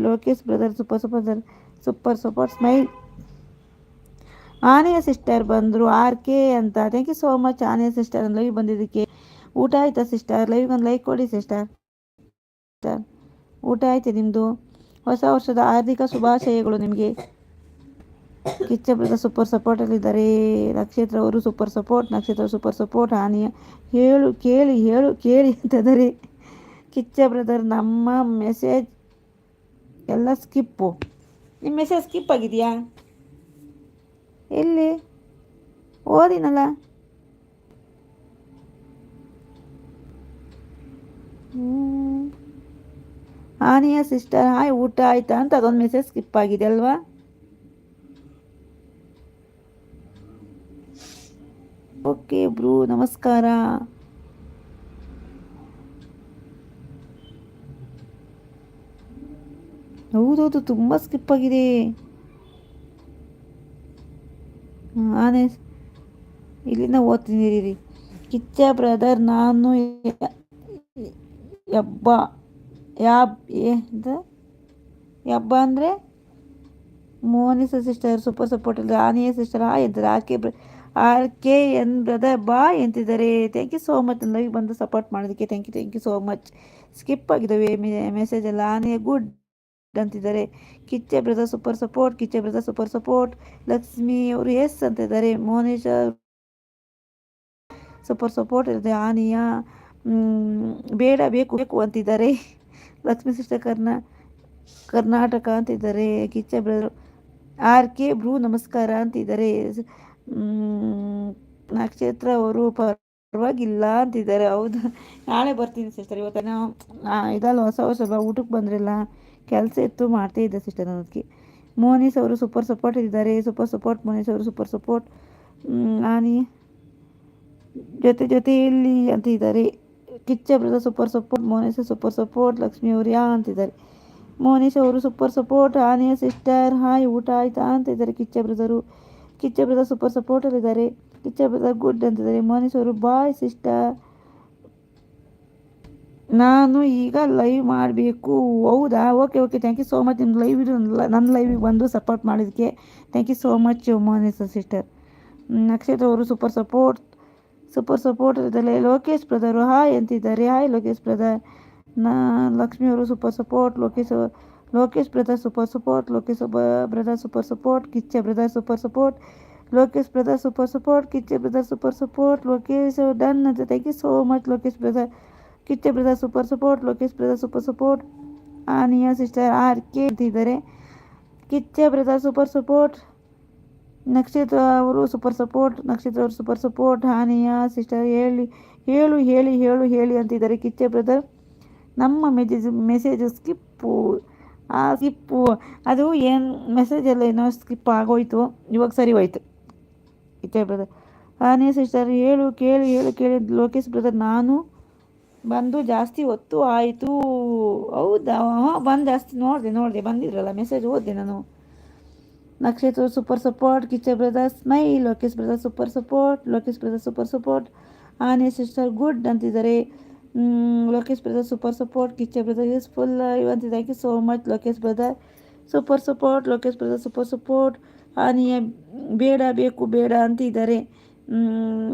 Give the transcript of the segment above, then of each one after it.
Lokesh brother super super smile. ಆನೆಯ sister ಬಂದರು RK ಅಂತ. ಥ್ಯಾಂಕ್ ಯು ಸೋ ಮಚ್ ಆನೆಯ ಸಿಸ್ಟರ್ ಲೈವ್ ಬಂದಿದ್ದಕ್ಕೆ. ಊಟ ಆಯ್ತಾ ಸಿಸ್ಟರ್? ಲೈವ್ಗೆ ಒಂದು ಲೈಕ್ ಕೊಡಿ ಸಿಸ್ಟರ್. ಊಟ ಆಯ್ತು ನಿಮ್ಮದು? ಹೊಸ ವರ್ಷದ ಹಾರ್ದಿಕ ಶುಭಾಶಯಗಳು ನಿಮಗೆ. ಕಿಚ್ಚ ಬ್ರದರ್ ಸೂಪರ್ ಸಪೋರ್ಟಲ್ಲಿದ್ದಾರೆ. ನಕ್ಷತ್ರ ಅವರು ಸೂಪರ್ ಸಪೋರ್ಟ್. ಆನೆಯ ಕೇಳಿ ಅಂತಂದರೆ ಕಿಚ್ಚ ಬ್ರದರ್ ನಮ್ಮ ಮೆಸೇಜ್ ಎಲ್ಲ ಸ್ಕಿಪ್ಪು. ನಿಮ್ಮ ಮೆಸೇಜ್ ಸ್ಕಿಪ್ ಆಗಿದೆಯಾ? ಎಲ್ಲಿ ಓದಿನಲ್ಲ. ಆನೆಯ ಸಿಸ್ಟರ್ ಹಾಯ್ ಊಟ ಆಯ್ತಾ ಅಂತ ಅದೊಂದು ಮೆಸೇಜ್ ಸ್ಕಿಪ್ ಆಗಿದೆ ಅಲ್ವಾ? ಓಕೆ ಬ್ರೂ ನಮಸ್ಕಾರ. ಹೌದೌದು ತುಂಬ ಸ್ಕಿಪ್ ಆಗಿದೆ. ಆನೆ ಇಲ್ಲಿಂದ ಓದ್ತೀನಿ ರೀ. ಕಿಚ್ಚ ಬ್ರದರ್ ನಾನು ಯಬ್ಬ ಅಂದರೆ ಮೋನಿಸ ಸಿಸ್ಟರ್ ಸೂಪರ್ ಸಪೋರ್ಟ್ ಇಲ್ಲ. ಆನೆಯ ಸಿಸ್ಟರ್ ಹಾಯ್ ಅಂತಾರೆ. RK ಎನ್ ಬ್ರದರ್ ಬಾಯ್ ಅಂತಿದ್ದಾರೆ. Thank you so much live ಬಂದು ಸಪೋರ್ಟ್ ಮಾಡೋದಕ್ಕೆ. Thank you so much. ಸ್ಕಿಪ್ ಆಗಿದ್ದಾವೆ ಮೆಸೇಜ್ ಎಲ್ಲ. ಆನೆಯ ಗುಡ್ ಅಂತಿದ್ದಾರೆ. Kichcha brother super support. Lakshmi ಅವರು ಎಸ್ ಅಂತಿದ್ದಾರೆ. ಮೋನಿಶ್ ಸೂಪರ್ ಸಪೋರ್ಟ್ ಇರುತ್ತೆ. ಆನೆಯ ಬೇಡ ಬೇಕು ಅಂತಿದ್ದಾರೆ. ಲಕ್ಷ್ಮಿ ಸಿಸ್ಟರ್ ಕರ್ನಾಟಕ ಅಂತಿದ್ದಾರೆ. ಕಿಚ್ಚ ಬ್ರದರ್ RK ಬ್ರೂ ನಮಸ್ಕಾರ ಅಂತಿದ್ದಾರೆ. ನಕ್ಷತ್ರ ಅವರು ಪರವಾಗಿಲ್ಲ ಅಂತಿದ್ದಾರೆ. ಹೌದು ನಾಳೆ ಬರ್ತೀನಿ ಸಿಸ್ಟರ್. ಇವತ್ತು ಇದಲ್ಲ ಹೊಸ ವರ್ಷ ಊಟಕ್ಕೆ ಬಂದ್ರಲ್ಲ, ಕೆಲಸ ಇತ್ತು ಮಾಡ್ತಾ ಇದ್ದೆ ಸಿಸ್ಟರ್. ಅದಕ್ಕೆ ಮೋನಿಸ್ ಅವರು ಸೂಪರ್ ಸಪೋರ್ಟ್ ಇದ್ದಾರೆ. ಮೋನಿಸ್ ಅವರು ಸೂಪರ್ ಸಪೋರ್ಟ್. ಆನಿ ಜೊತೆಯಲ್ಲಿ ಅಂತಿದ್ದಾರೆ. Kichcha brother super support. Monish super support. Lakshmi ಅವರು ಅಂತಿದ್ದಾರೆ. ಮೋನಿಶ್ ಅವರು ಸೂಪರ್ ಸಪೋರ್ಟ್. ಆನೆಯ ಸಿಸ್ಟರ್ ಹಾಯ್ ಊಟ ಆಯ್ತಾ ಅಂತಿದ್ದಾರೆ. ಕಿಚ್ಚ ಬ್ರದರ್ ಸೂಪರ್ ಸಪೋರ್ಟಲ್ಲಿದ್ದಾರೆ. ಕಿಚ್ಚ ಬ್ರದರ್ ಗುಡ್ ಅಂತಿದ್ದಾರೆ. ಮೋನಿಶ್ ಅವರು ಬಾಯ್ ಸಿಸ್ಟರ್ ನಾನು ಈಗ ಲೈವ್ ಮಾಡಬೇಕು. ಹೌದಾ? Okay thank you so much. ನಿಮ್ಮ ನನ್ನ ಲೈವಿಗೆ ಬಂದು ಸಪೋರ್ಟ್ ಮಾಡಿದ್ದಕ್ಕೆ thank you so much Monish sister. Nakshatra ಅವರು ಸೂಪರ್ ಸಪೋರ್ಟ್ ಇದ್ದಾರೆ. ಲೋಕೇಶ್ ಬ್ರದರು ಹಾಯ್ ಅಂತಿದ್ದಾರೆ. Hi Lokesh brother. ಲಕ್ಷ್ಮಿ ಅವರು super support. Lokesh brother super support. Kichcha brother super support. Lokesh brother super support. Kichcha brother super support. Lokesh done ಅಂತ. Thank you so much Lokesh brother. Kichcha brother super support. Lokesh brother super support. Aniya sister RK ಅಂತಿದ್ದಾರೆ. Kichcha brother super support. Nakshatra ಅವರು super support. Aniya sister ಹೇಳಿ ಅಂತಿದ್ದಾರೆ. Kichcha brother ನಮ್ಮ message skip ಅದು ಏನು message ಎಲ್ಲ ಏನೋ ಸ್ಕಿಪ್ ಆಗೋಯ್ತು. ಇವಾಗ ಸರಿ ಹೋಯ್ತು. ಕಿಚ್ಚ ಬ್ರದರ್ ಆನಿಯಾ ಸಿಸ್ಟರ್ ಕೇಳಿ. ಲೋಕೇಶ್ ಬ್ರದರ್ ನಾನು ಬಂದು ಜಾಸ್ತಿ ಹೊತ್ತು ಆಯಿತು. ಹೌದಾ? ಬಂದು ಜಾಸ್ತಿ ನೋಡಿದೆ ಬಂದಿದ್ರಲ್ಲ ಮೆಸೇಜ್ ಓದಿದೆ ನಾನು. Nakshatra super support. Kichcha brother smile. Lokesh brother super support. Annie sister good ಅಂತಿದ್ದಾರೆ. Lokesh brother super support. Kichcha brother useful ಅಂತಿದ್ದಾರೆ. Thank you so much Lokesh brother super support. ಆನೆಯ ಬೇಡ ಅಂತಿದ್ದಾರೆ.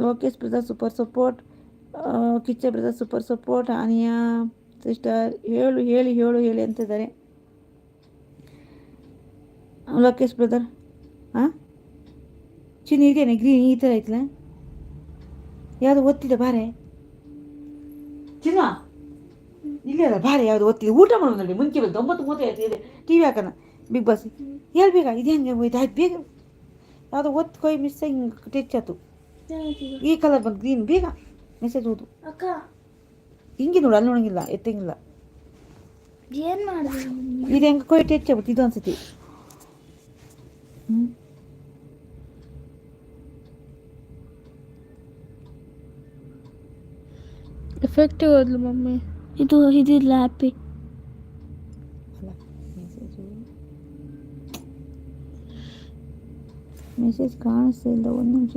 Lokesh brother super support. Kichcha brother super support. ಆನೆಯ ಸಿಸ್ಟರ್ ಹೇಳಿ ಅಂತಿದ್ದಾರೆ. ಲೋಕೇಶ್ ಬ್ರದರ್ ಚಿನ್ನ ಇದೇನೆ ಗ್ರೀನ್ ಈ ಥರ ಐತಲ್ಲ, ಯಾವುದು ಒತ್ತಿದೆ ಬಾರೆ ಚಿನ್ನ ಇಲ್ಲೇ ಅಲ್ಲ ಬಾರೆ, ಯಾವುದು ಒತ್ತಿದೆ. ಊಟ ಮಾಡೋದು ನೋಡಿ ಮುಂಚೆ ಬಂದು 9:35 ಇದೆ. TV ಹಾಕೋಣ ಬಿಗ್ ಬಾಸ್. ಹೇಳ್ಬೇಕಾ ಇದು ಹೆಂಗೆ ಹೋಯ್ತು? ಆಯ್ತು ಬೇಗ ಯಾವುದೋ ಒತ್ತು ಕೊಯ್ ಮಿಸ್ ಹಿಂಗೆ ಟಚ್ ಆಯ್ತು. ಈ ಕಲರ್ ಬಂದು ಗ್ರೀನ್. ಬೇಗ ಮೆಸೇಜ್ ಓದು ಅಕ್ಕ. ಹಿಂಗೆ ನೋಡು, ಅಲ್ಲಿ ನೋಡಂಗಿಲ್ಲ, ಎತ್ತಂಗಿಲ್ಲ. ಏನು ಮಾಡಿದೆ ಇದು ಹೆಂಗೆ ಕೊಯ್ ಟಚ್ ಆಗ್ಬಿಟ್ಟು ಇದು ಅನ್ಸುತ್ತೆ. ಎಫೆಕ್ಟಿವ್ ಆದ್ಲು ಮಮ್ಮಿ. ಇದಿಲ್ಲ ಹ್ಯಾಪಿ ಮೆಸೇಜ್ ಕಾಣಿಸ್ತಾ ಇಲ್ಲ. ಒಂದು ನಿಮಿಷ